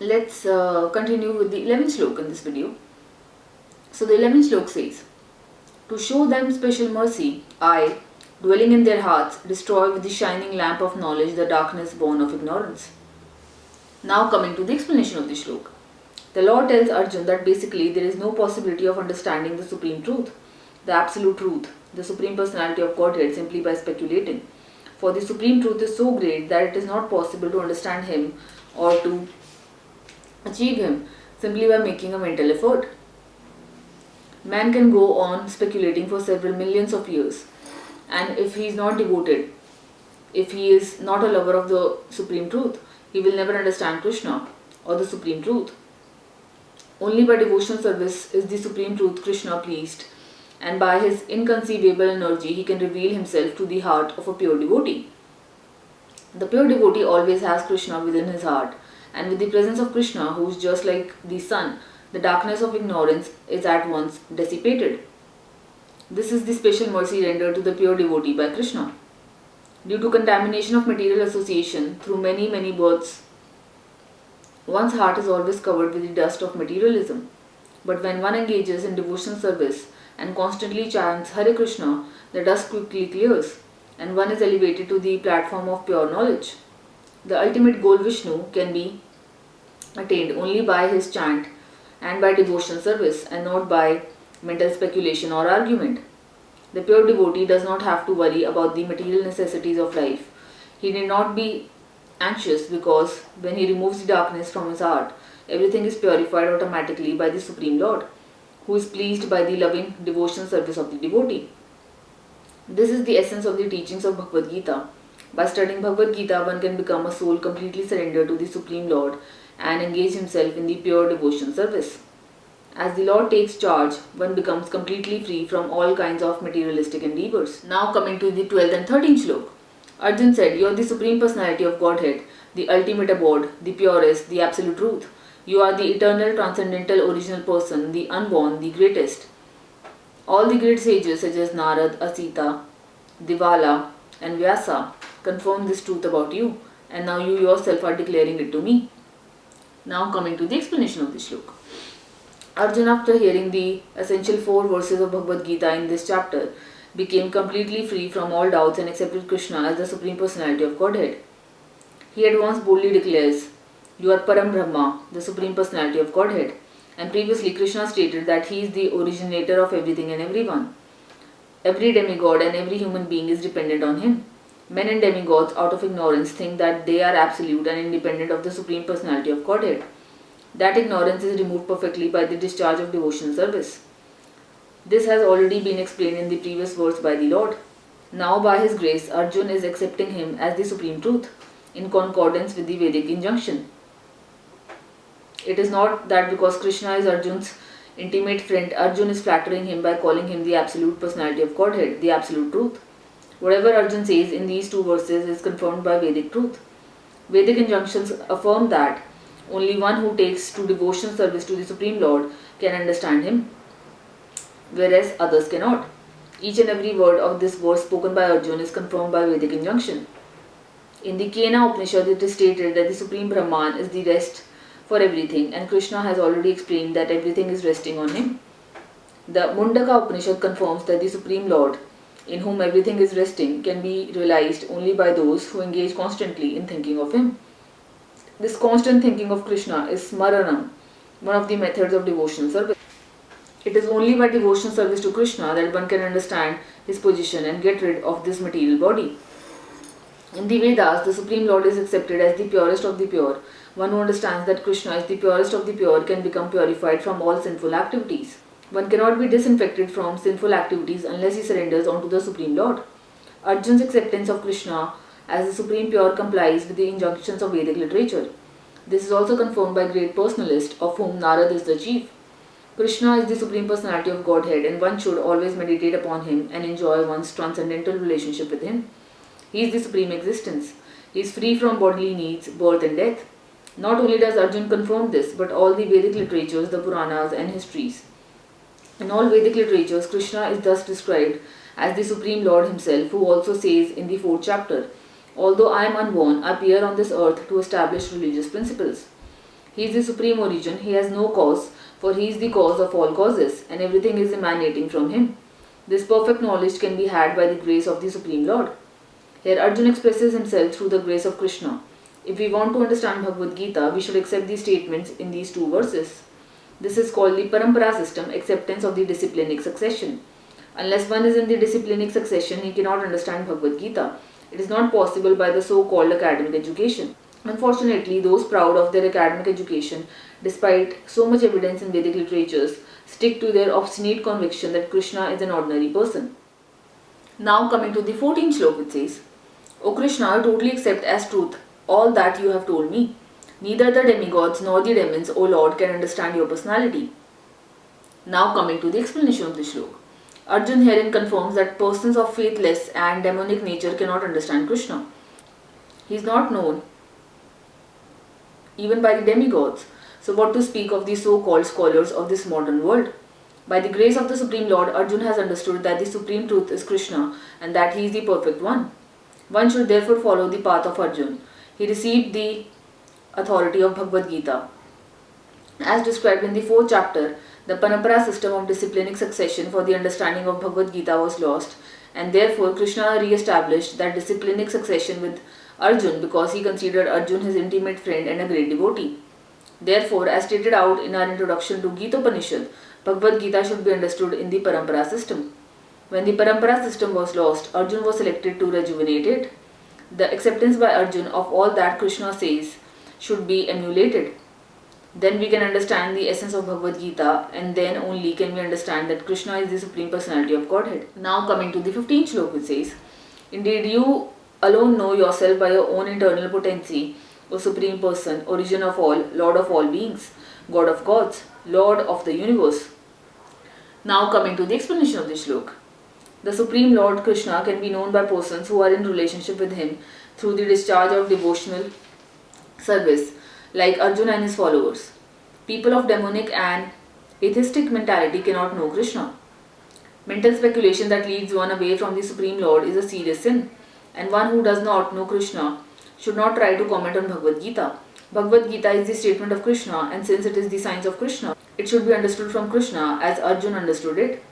Let's continue with the 11th Shloka in this video. So the 11th Shloka says, to show them special mercy, I, dwelling in their hearts, destroy with the shining lamp of knowledge the darkness born of ignorance. Now coming to the explanation of the Shloka. The Lord tells Arjun that basically there is no possibility of understanding the supreme truth, the absolute truth, the supreme personality of Godhead simply by speculating. For the supreme truth is so great that it is not possible to understand him or to achieve him simply by making a mental effort. Man can go on speculating for several millions of years, and if he is not devoted, if he is not a lover of the supreme truth, he will never understand Krishna or the supreme truth. Only by devotional service is the supreme truth Krishna pleased, and by his inconceivable energy he can reveal himself to the heart of a pure devotee. The pure devotee always has Krishna within his heart, and with the presence of Krishna, who is just like the sun, the darkness of ignorance is at once dissipated. This is the special mercy rendered to the pure devotee by Krishna. Due to contamination of material association through many births, one's heart is always covered with the dust of materialism. But when one engages in devotional service and constantly chants Hare Krishna, the dust quickly clears, and one is elevated to the platform of pure knowledge. The ultimate goal Vishnu can be attained only by his chant and by devotional service, and not by mental speculation or argument. The pure devotee does not have to worry about the material necessities of life. He need not be anxious, because when he removes the darkness from his heart, everything is purified automatically by the Supreme Lord, who is pleased by the loving devotional service of the devotee. This is the essence of the teachings of Bhagavad Gita. By studying Bhagavad Gita, one can become a soul completely surrendered to the Supreme Lord and engage himself in the pure devotion service. As the Lord takes charge, one becomes completely free from all kinds of materialistic endeavors. Now coming to the 12th and 13th Shloka. Arjun said, you are the Supreme Personality of Godhead, the ultimate abode, the purest, the absolute truth. You are the eternal, transcendental, original person, the unborn, the greatest. All the great sages such as Narad, Asita, Divala and Vyasa confirm this truth about you, and now you yourself are declaring it to me. Now coming to the explanation of this shloka. Arjun, after hearing the essential 4 verses of Bhagavad Gita in this chapter, became completely free from all doubts and accepted Krishna as the Supreme Personality of Godhead. He at once boldly declares, you are Param Brahma, the Supreme Personality of Godhead. And previously Krishna stated that he is the originator of everything and everyone. Every demigod and every human being is dependent on him. Men and demigods, out of ignorance, think that they are absolute and independent of the Supreme Personality of Godhead. That ignorance is removed perfectly by the discharge of devotional service. This has already been explained in the previous verse by the Lord. Now by his grace, Arjun is accepting him as the Supreme Truth, in concordance with the Vedic injunction. It is not that because Krishna is Arjun's intimate friend, Arjun is flattering him by calling him the Absolute Personality of Godhead, the Absolute Truth. Whatever Arjun says in these 2 verses is confirmed by Vedic truth. Vedic injunctions affirm that only one who takes to devotional service to the Supreme Lord can understand him, whereas others cannot. Each and every word of this verse spoken by Arjun is confirmed by Vedic injunction. In the Kena Upanishad, it is stated that the Supreme Brahman is the rest for everything, and Krishna has already explained that everything is resting on him. The Mundaka Upanishad confirms that the Supreme Lord, in whom everything is resting, can be realized only by those who engage constantly in thinking of him. This constant thinking of Krishna is smaranam, one of the methods of devotional service. It is only by devotional service to Krishna that one can understand his position and get rid of this material body. In the Vedas, the Supreme Lord is accepted as the purest of the pure. One who understands that Krishna is the purest of the pure can become purified from all sinful activities. One cannot be disinfected from sinful activities unless he surrenders onto the Supreme Lord. Arjun's acceptance of Krishna as the Supreme Pure complies with the injunctions of Vedic literature. This is also confirmed by great personalists, of whom Narad is the chief. Krishna is the Supreme Personality of Godhead, and one should always meditate upon him and enjoy one's transcendental relationship with him. He is the Supreme Existence. He is free from bodily needs, birth and death. Not only does Arjun confirm this, but all the Vedic literatures, the Puranas and histories. In all Vedic literatures, Krishna is thus described as the Supreme Lord himself, who also says in the 4th chapter, although I am unborn, I appear on this earth to establish religious principles. He is the supreme origin, he has no cause, for he is the cause of all causes, and everything is emanating from him. This perfect knowledge can be had by the grace of the Supreme Lord. Here Arjuna expresses himself through the grace of Krishna. If we want to understand Bhagavad Gita, we should accept these statements in these two verses. This is called the parampara system, acceptance of the disciplinic succession. Unless one is in the disciplinic succession, he cannot understand Bhagavad Gita. It is not possible by the so-called academic education. Unfortunately, those proud of their academic education, despite so much evidence in Vedic literatures, stick to their obstinate conviction that Krishna is an ordinary person. Now coming to the 14th shloka, it says, O Krishna, I totally accept as truth all that you have told me. Neither the demigods nor the demons, O Lord, can understand your personality. Now coming to the explanation of the shloka. Arjun herein confirms that persons of faithless and demonic nature cannot understand Krishna. He is not known even by the demigods. So what to speak of the so-called scholars of this modern world? By the grace of the Supreme Lord, Arjun has understood that the supreme truth is Krishna and that he is the perfect one. One should therefore follow the path of Arjun. He received the authority of Bhagavad Gita. As described in the 4th chapter, the parampara system of disciplinic succession for the understanding of Bhagavad Gita was lost, and therefore Krishna re-established that disciplinic succession with Arjun because he considered Arjun his intimate friend and a great devotee. Therefore, as stated out in our introduction to Gita Upanishad, Bhagavad Gita should be understood in the parampara system. When the parampara system was lost, Arjun was selected to rejuvenate it. The acceptance by Arjun of all that Krishna says should be emulated. Then we can understand the essence of Bhagavad Gita, and then only can we understand that Krishna is the Supreme Personality of Godhead. Now coming to the 15th shloka, it says, Indeed, you alone know yourself by your own internal potency, O Supreme Person, origin of all, Lord of all beings, God of gods, Lord of the universe. Now coming to the explanation of this shloka. The Supreme Lord Krishna can be known by persons who are in relationship with him through the discharge of devotional service, like Arjuna and his followers. People of demonic and atheistic mentality cannot know Krishna. Mental speculation that leads one away from the Supreme Lord is a serious sin, and one who does not know Krishna should not try to comment on Bhagavad Gita. Bhagavad Gita is the statement of Krishna, and since it is the science of Krishna, it should be understood from Krishna as Arjuna understood it.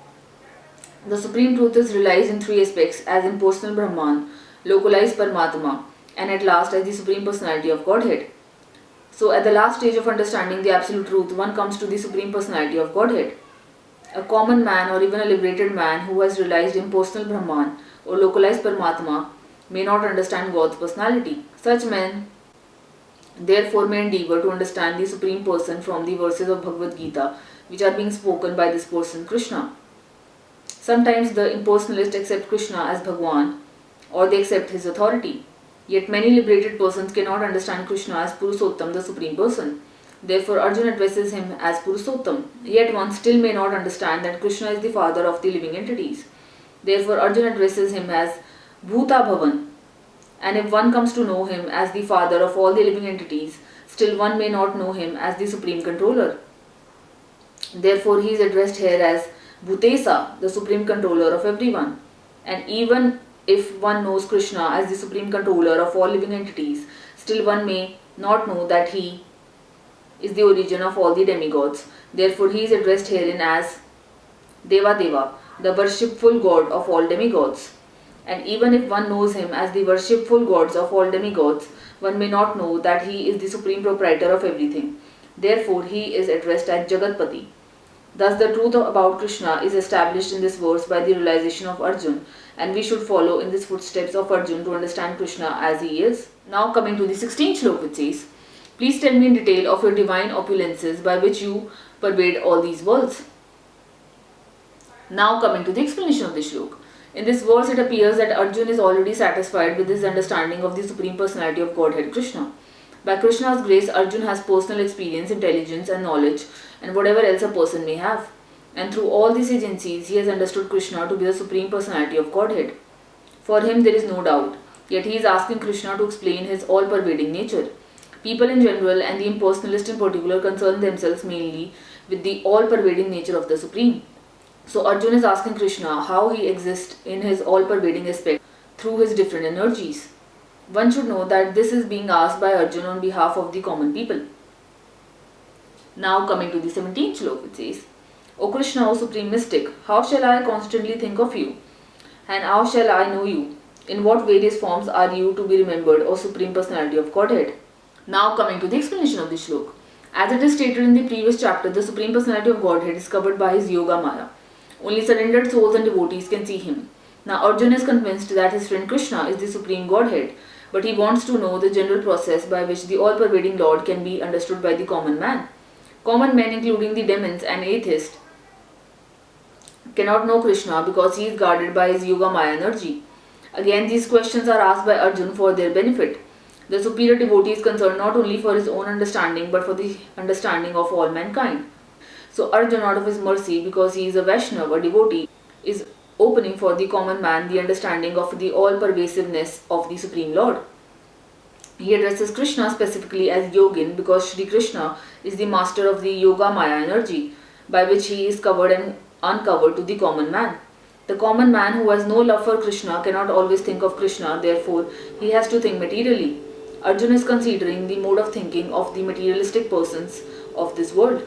The Supreme Truth is realized in 3 aspects, as impersonal Brahman, localized Paramatma, and at last as the Supreme Personality of Godhead. So at the last stage of understanding the Absolute Truth, one comes to the Supreme Personality of Godhead. A common man or even a liberated man who has realized impersonal Brahman or localized Paramatma may not understand God's personality. Such men therefore may endeavor to understand the Supreme Person from the verses of Bhagavad Gita which are being spoken by this person Krishna. Sometimes the impersonalists accept Krishna as Bhagwan, or they accept his authority. Yet many liberated persons cannot understand Krishna as Purushottam, the Supreme Person. Therefore Arjuna addresses him as Purushottam. Yet one still may not understand that Krishna is the father of the living entities. Therefore Arjuna addresses him as Bhuta Bhavan. And if one comes to know him as the father of all the living entities, still one may not know him as the Supreme Controller. Therefore he is addressed here as Bhutesa, the Supreme Controller of everyone. And even if one knows Krishna as the Supreme Controller of all living entities, still one may not know that he is the origin of all the demigods. Therefore he is addressed herein as Deva Deva, the worshipful god of all demigods. And even if one knows him as the worshipful gods of all demigods, one may not know that he is the Supreme Proprietor of everything. Therefore he is addressed as Jagatpati. Thus the truth about Krishna is established in this verse by the realization of Arjun, and we should follow in the footsteps of Arjun to understand Krishna as he is. Now coming to the 16th shloka, it says, Please tell me in detail of your divine opulences by which you pervade all these worlds. Now coming to the explanation of this shloka. In this verse it appears that Arjun is already satisfied with his understanding of the Supreme Personality of Godhead Krishna. By Krishna's grace, Arjun has personal experience, intelligence and knowledge and whatever else a person may have. And through all these agencies, he has understood Krishna to be the Supreme Personality of Godhead. For him there is no doubt, yet he is asking Krishna to explain his all-pervading nature. People in general and the impersonalist in particular concern themselves mainly with the all-pervading nature of the Supreme. So Arjun is asking Krishna how he exists in his all-pervading aspect through his different energies. One should know that this is being asked by Arjun on behalf of the common people. Now coming to the 17th Shloka, it says, O Krishna, O Supreme Mystic, how shall I constantly think of you? And how shall I know you? In what various forms are you to be remembered, O Supreme Personality of Godhead? Now coming to the explanation of the Shloka. As it is stated in the previous chapter, the Supreme Personality of Godhead is covered by his Yoga Maya. Only surrendered souls and devotees can see him. Now Arjuna is convinced that his friend Krishna is the Supreme Godhead, but he wants to know the general process by which the all-pervading Lord can be understood by the common man. Common men, including the demons and atheists, cannot know Krishna because he is guarded by his Yoga Maya energy. Again, these questions are asked by Arjuna for their benefit. The superior devotee is concerned not only for his own understanding but for the understanding of all mankind. So Arjuna, out of his mercy, because he is a Vaishnava, a devotee, is opening for the common man the understanding of the all-pervasiveness of the Supreme Lord. He addresses Krishna specifically as Yogin because Shri Krishna is the master of the Yoga Maya energy by which he is covered and uncovered to the common man. The common man who has no love for Krishna cannot always think of Krishna, therefore he has to think materially. Arjuna is considering the mode of thinking of the materialistic persons of this world.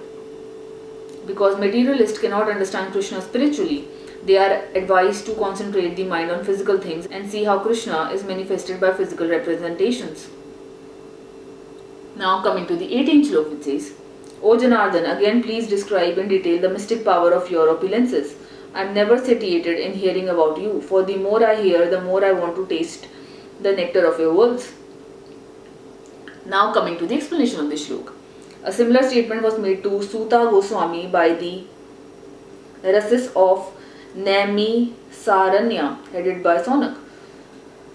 Because materialists cannot understand Krishna spiritually, they are advised to concentrate the mind on physical things and see how Krishna is manifested by physical representations. Now coming to the 18th Shloka, it says, O Janardhan, again please describe in detail the mystic power of your opulences. I am never satiated in hearing about you, for the more I hear, the more I want to taste the nectar of your words. Now coming to the explanation of this shloka. A similar statement was made to Suta Goswami by the Rasis of Nami Saranya, headed by Sonak,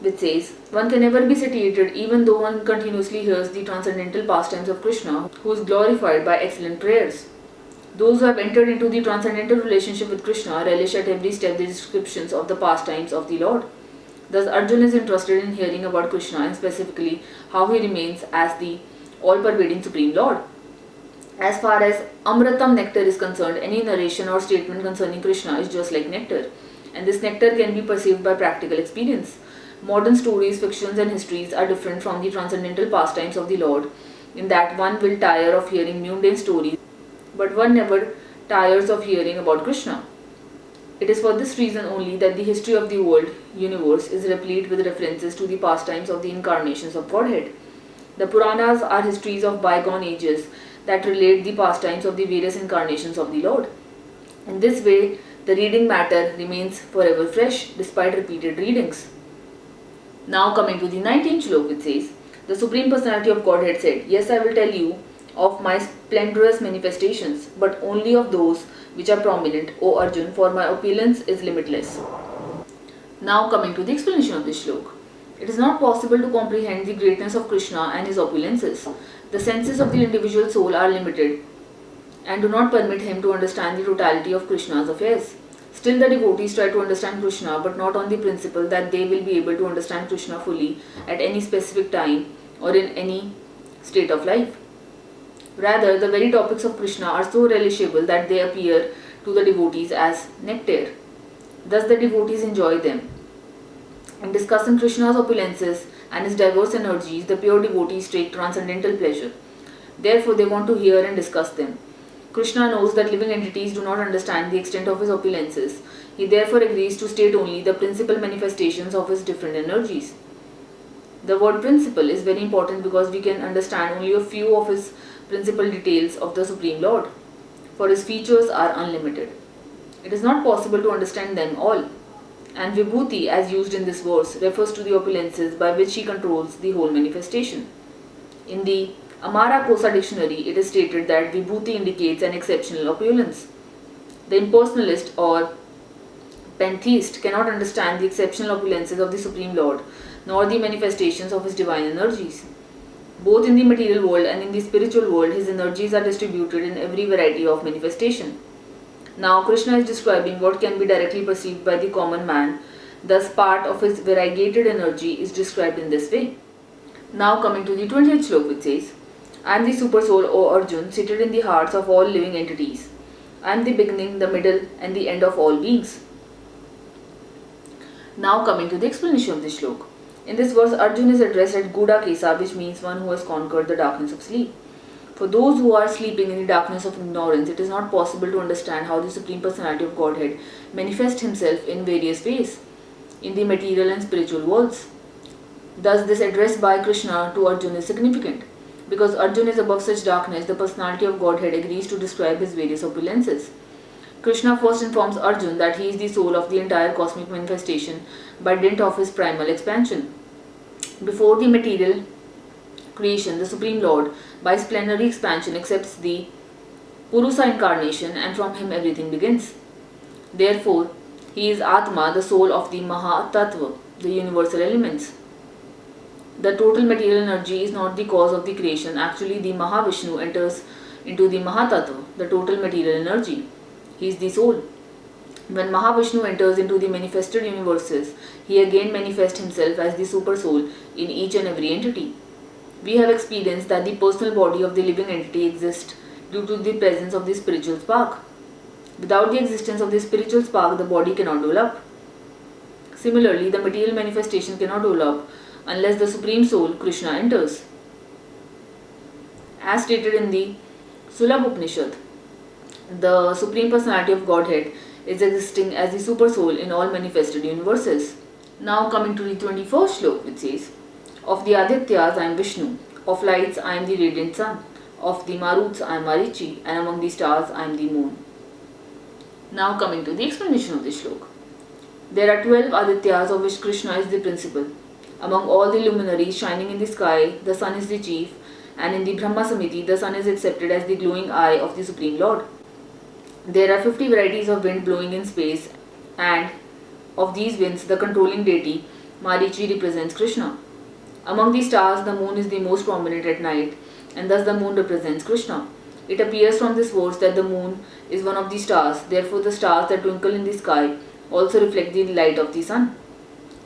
which says, one can never be satiated even though one continuously hears the transcendental pastimes of Krishna, who is glorified by excellent prayers. Those who have entered into the transcendental relationship with Krishna relish at every step the descriptions of the pastimes of the Lord. Thus Arjuna is interested in hearing about Krishna and specifically how he remains as the all-pervading Supreme Lord. As far as Amritam nectar is concerned, any narration or statement concerning Krishna is just like nectar, and this nectar can be perceived by practical experience. Modern stories, fictions and histories are different from the transcendental pastimes of the Lord in that one will tire of hearing mundane stories, but one never tires of hearing about Krishna. It is for this reason only that the history of the world universe is replete with references to the pastimes of the incarnations of Godhead. The Puranas are histories of bygone ages that relate the pastimes of the various incarnations of the Lord. In this way, the reading matter remains forever fresh despite repeated readings. Now coming to the 19th shloka, it says, the Supreme Personality of Godhead said, Yes, I will tell you of my splendorous manifestations, but only of those which are prominent, O Arjun, for my opulence is limitless. Now coming to the explanation of this shloka. It is not possible to comprehend the greatness of Krishna and his opulences. The senses of the individual soul are limited and do not permit him to understand the totality of Krishna's affairs. Still the devotees try to understand Krishna, but not on the principle that they will be able to understand Krishna fully at any specific time or in any state of life. Rather, the very topics of Krishna are so relishable that they appear to the devotees as nectar. Thus the devotees enjoy them. In discussing Krishna's opulences and his diverse energies, the pure devotees take transcendental pleasure. Therefore, they want to hear and discuss them. Krishna knows that living entities do not understand the extent of his opulences. He therefore agrees to state only the principal manifestations of his different energies. The word principle is very important because we can understand only a few of his principal details of the Supreme Lord, for his features are unlimited. It is not possible to understand them all. And Vibhuti, as used in this verse, refers to the opulences by which he controls the whole manifestation. In the Amara Kosa dictionary, it is stated that Vibhuti indicates an exceptional opulence. The impersonalist or pantheist cannot understand the exceptional opulences of the Supreme Lord, nor the manifestations of his divine energies. Both in the material world and in the spiritual world, his energies are distributed in every variety of manifestation. Now, Krishna is describing what can be directly perceived by the common man, thus part of his variegated energy is described in this way. Now coming to the 20th shloka, which says, I am the super soul, O Arjun, seated in the hearts of all living entities. I am the beginning, the middle and the end of all beings. Now coming to the explanation of this shloka. In this verse, Arjun is addressed at Guda Kesa, which means one who has conquered the darkness of sleep. For those who are sleeping in the darkness of ignorance, it is not possible to understand how the Supreme Personality of Godhead manifests himself in various ways in the material and spiritual worlds. Thus, this address by Krishna to Arjuna is significant. Because Arjuna is above such darkness, the personality of Godhead agrees to describe his various opulences. Krishna first informs Arjuna that he is the soul of the entire cosmic manifestation by dint of his primal expansion. Before the material creation, the Supreme Lord, by his plenary expansion, accepts the Purusa incarnation, and from him everything begins. Therefore, he is Atma, the soul of the Mahatattva, the universal elements. The total material energy is not the cause of the creation. Actually, the Mahavishnu enters into the Mahatattva, the total material energy. He is the soul. When Mahavishnu enters into the manifested universes, he again manifests himself as the super soul in each and every entity. We have experienced that the personal body of the living entity exists due to the presence of the spiritual spark. Without the existence of the spiritual spark, the body cannot develop. Similarly, the material manifestation cannot develop unless the Supreme Soul, Krishna, enters. As stated in the Sulabh Upanishad, the Supreme Personality of Godhead is existing as the Super Soul in all manifested universes. Now coming to the 21st Shloka, which says, of the Adityas I am Vishnu, of lights I am the radiant sun, of the Maruts I am Marichi, and among the stars I am the moon. Now coming to the explanation of this Shloka. There are 12 Adityas, of which Krishna is the principal. Among all the luminaries shining in the sky, the sun is the chief, and in the Brahma Samiti, the sun is accepted as the glowing eye of the Supreme Lord. There are 50 varieties of wind blowing in space, and of these winds, the controlling deity, Marichi, represents Krishna. Among the stars, the moon is the most prominent at night, and thus the moon represents Krishna. It appears from this verse that the moon is one of the stars, therefore the stars that twinkle in the sky also reflect the light of the sun.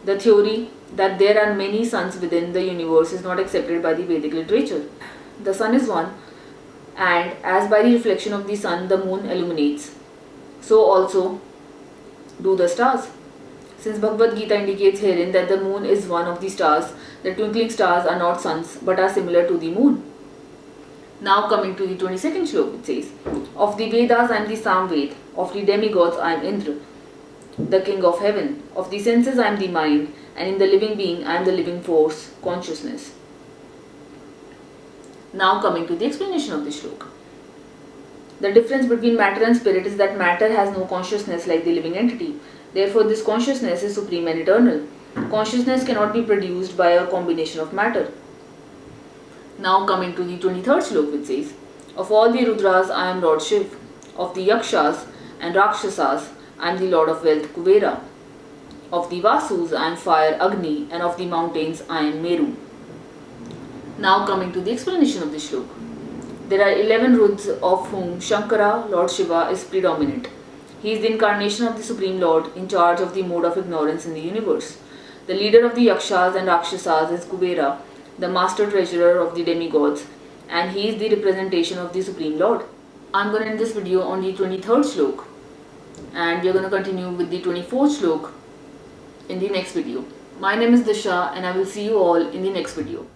The theory that there are many suns within the universe is not accepted by the Vedic literature. The sun is one, and as by the reflection of the sun the moon illuminates, so also do the stars. Since Bhagavad Gita indicates herein that the moon is one of the stars, the twinkling stars are not suns but are similar to the moon. Now coming to the 22nd Shloka, it says, of the Vedas I am the Samved, of the demigods I am Indra, the king of heaven, of the senses I am the mind, and in the living being I am the living force, consciousness. Now coming to the explanation of this Shloka. The difference between matter and spirit is that matter has no consciousness like the living entity. Therefore, this consciousness is supreme and eternal. Consciousness cannot be produced by a combination of matter. Now coming to the 23rd Shloka, which says, of all the Rudras I am Lord Shiv, of the Yakshas and Rakshasas I am the Lord of wealth, Kuvera, of the Vasus I am fire, Agni, and of the mountains I am Meru. Now coming to the explanation of this Shloka. There are 11 Ruds, of whom Shankara, Lord Shiva, is predominant. He is the incarnation of the Supreme Lord in charge of the mode of ignorance in the universe. The leader of the Yakshas and Rakshasas is Kuvera, the master treasurer of the demigods, and he is the representation of the Supreme Lord. I am going to end this video on the 23rd Shloka, and we are going to continue with the 24th Shloka in the next video. My name is Disha, and I will see you all in the next video.